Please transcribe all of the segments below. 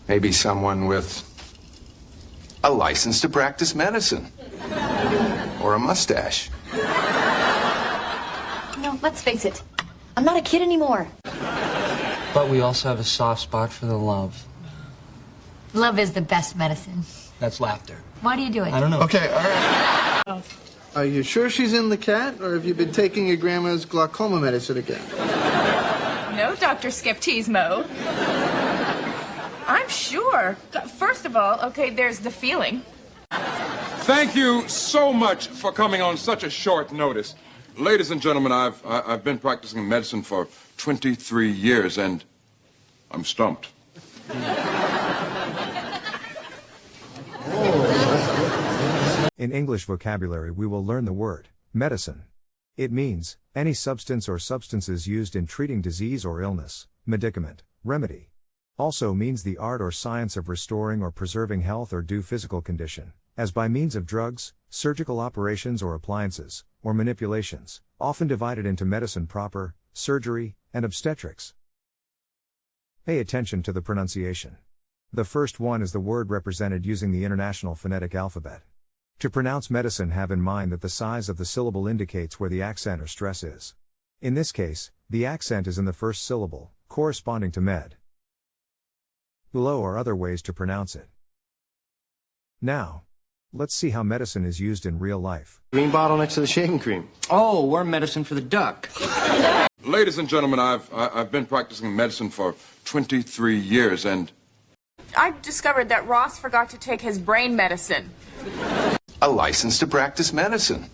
Maybe someone with a license to practice medicine. Or a mustache. No, let's face it. I'm not a kid anymore. But we also have a soft spot for the love. Love is the best medicine. That's laughter. Why do you do it? I don't know. Okay, all right. Are you sure she's in the cat, or have you been taking your grandma's glaucoma medicine again? No, Dr. Skeptismo. I'm sure. First of all, okay, there's the feeling. Thank you so much for coming on such a short notice. Ladies and gentlemen, I've been practicing medicine for 23 years, and I'm stumped. In English vocabulary, we will learn the word medicine. It means any substance or substances used in treating disease or illness, medicament, remedy. Also means the art or science of restoring or preserving health or due physical condition, as by means of drugs, surgical operations or appliances, or manipulations, often divided into medicine proper, surgery, and obstetrics. Pay attention to the pronunciation. The first one is the word represented using the International Phonetic Alphabet. To pronounce medicine, have in mind that the size of the syllable indicates where the accent or stress is. In this case, the accent is in the first syllable, corresponding to med. Below are other ways to pronounce it. Now, let's see how medicine is used in real life. Green bottle next to the shaving cream. Oh, we're medicine for the duck. Ladies and gentlemen, I've been practicing medicine for 23 years, and I discovered that Ross forgot to take his brain medicine. A license to practice medicine.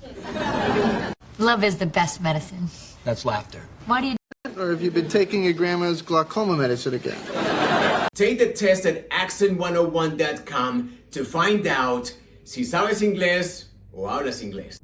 Love is the best medicine. That's laughter. Why do you Or have you been taking your grandma's glaucoma medicine again? Take the test at accent101.com to find out si sabes inglés o hablas inglés.